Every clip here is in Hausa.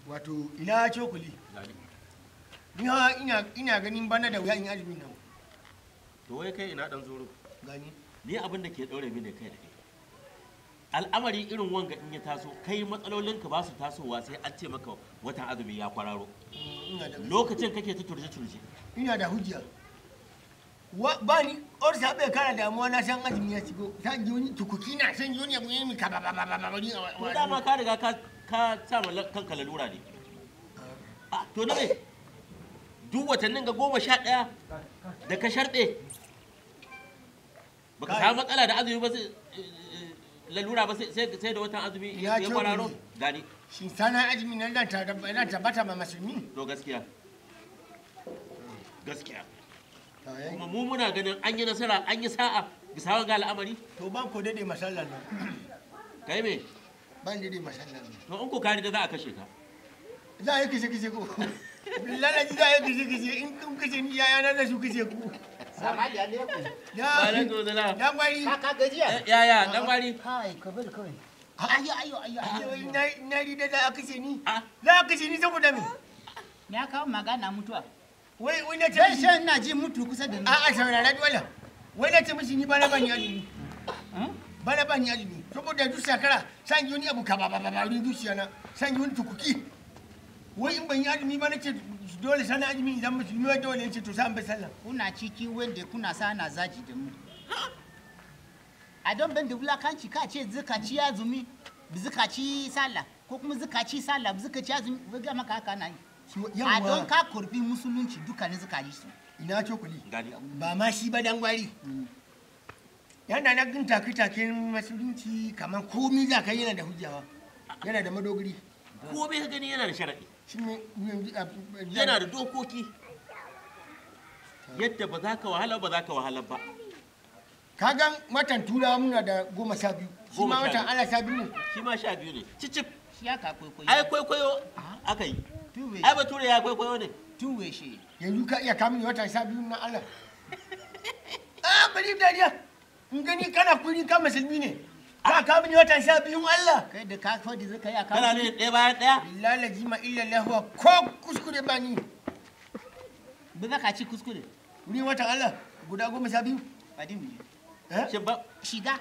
wato ina cokuli ina ganin bana da wuya in azumi nan. To wai kai ina dan zuru gani ni abin da ke daure mini kai da kai al'amari irin wanga in ya taso kai matsalolinka ba su tasowa sai an ce maka watan azumi ya kwararo lokacin kake ta turje ina da hujja ba ni orsa bai kara damuwa na san azumi ya shigo san joni tukuki na san joni abu yi ka ba to dama ka riga ka sa kanka lalura ne to na me duk watannin ga 11 da ka sharɗe baka samu matsala da azumi ba sai lalura ba sai da watan azumi ya kwararo gani shi sana azumi nan nan tabbata ma musulmi to gaskiya kuma mu muna ganin an yi nasara an yi sa'a bisa ga al'amari to ban ko dade masallan nan kai me ban dade masallan nan to in ko kari da za a kashe ka za a yi kishe ko lalaci za a yi kishe in kun kashe ni yaya na su kishe ku Samadi alaikum. ya dan gwari Ka gajiya? ya dan gwari Kai, ka bari kawai. ayo na rida za a kashe ni za a kashe ni saboda me Na kawo magana mutuwa. wai na ce Sai sai ina ji mutu kusa da ni. a'a saurara dole wai na ce mishi ni bana bani azumi bana bani azumi saboda duk shekara san yi wani abu ka ba wurin zuciya na san yi wani tukuki wai in ban yi azumi ba na ce dole sana azumi idan musulmi wai dole ne ce to san bai sallah Kuna ciki wanda kuna sa na zaji da mu. A don ban da wulakanci ka ce zukaci azumi, zukaci sallah ko kuma zukaci sallah, zukaci azumi, ga maka haka na yi. A don ka kurbi musulunci dukkanin zukaci su. ina cokuli gani ba ma shi ba dan gwari yana na gin take-taken musulunci kamar komi za ka yana da hujjawa yana da madogari ko bai ka gani yana da sharadi shi ne yana da dokoki yadda ba za ka wahala ba ka gan watan turawa muna da 12 shi ma watan ala 12 ne shi ma 12 ne cicip Shi ya ka kwaikwayo. ai kwaikwayo aka yi ai bature ya kwaikwayo ne Tuwe shi. yanzu ka iya kamun watan 12 na Allah bari dariya in gani kana kuri ka musulmi ne ka kamun watan 12 Allah Kai da ka fadi zaka yi a kana ne ɗaya bayan ɗaya billahi la jima illa lahu ko kuskure bani Ba za ka ci kuskure. ni watan Allah guda 12 Fadi mu je. shin ba Shiga.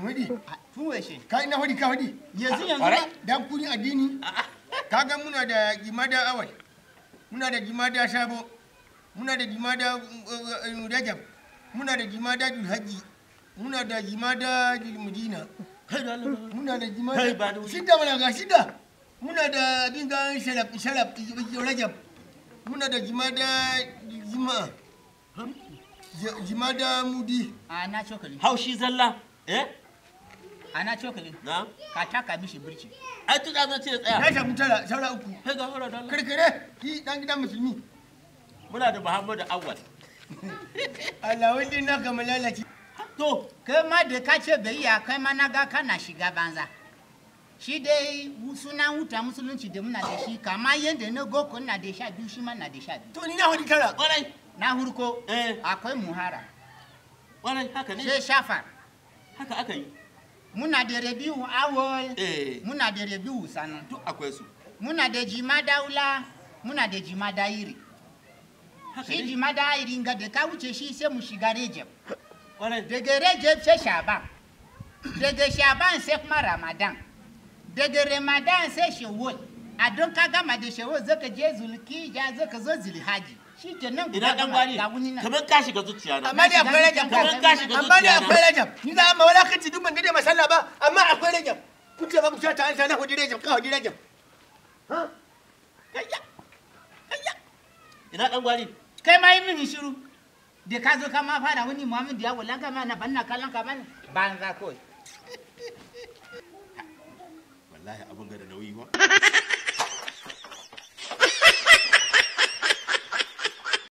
wadi Tuwe shi. ka ina hodi ka hodi Yanzu Kwarai. dan kuri addini kaga muna da jimada awal muna da jimada sabo muna da jimada rajab muna da jimada dulhaji muna da jimada mudina muna da jimada shida mana ga shida muna da binga sharaf rajab muna da jimada jimada mudi Ana cokali. haushi zalla Ana cokali. na Ka taka mishi birci. ai tun da zan ce tsaya na samu tara saura uku kai ga hora dalla kirkire ki dan gidan musulmi muna da Muhammadu Awwal Allah wani na kama lalace to Kai ma da ka ce bai iya kai ma na ga kana shiga banza. Shi dai suna huta musulunci da muna da shi kama yadda na goko na da 12 shi ma na da 12. to ni na hodi tara kwarai Na hurko eh akwai muhara. kwarai haka ne Sai shafar. haka aka yi Muna da rabiu awol. eh Muna da rabiu sanin. duk akwai su Muna da jima daula. Muna da jima dairi. haka Shi ne jima dairi ga da ka wuce shi sai mu shiga rejeb. kwarai Daga rejeb sai shaban. Daga shaban sai kuma ramadan. Daga ramadan sai shawwal. A don ka gama da shawwal zaka je zulkija zaka zo zulhaji. Shi kenan ina dan gwari kamar ka shiga zuciya na amma dai akwai rajab kamar ka shiga amma dai zuciya akwai na rajab ni za ma walakanci duk ban gade masalla ba amma akwai rajab kun ce ba ku ta an sana hudi rajab ka hudi rajab ha ina dan gwari Kai ma yi mini shiru. Da ka zo ka ma fara wani Muhammad ya wala ka ma na banna kallon ka bane. Banza kawai. wallahi abun ga da nauyi ba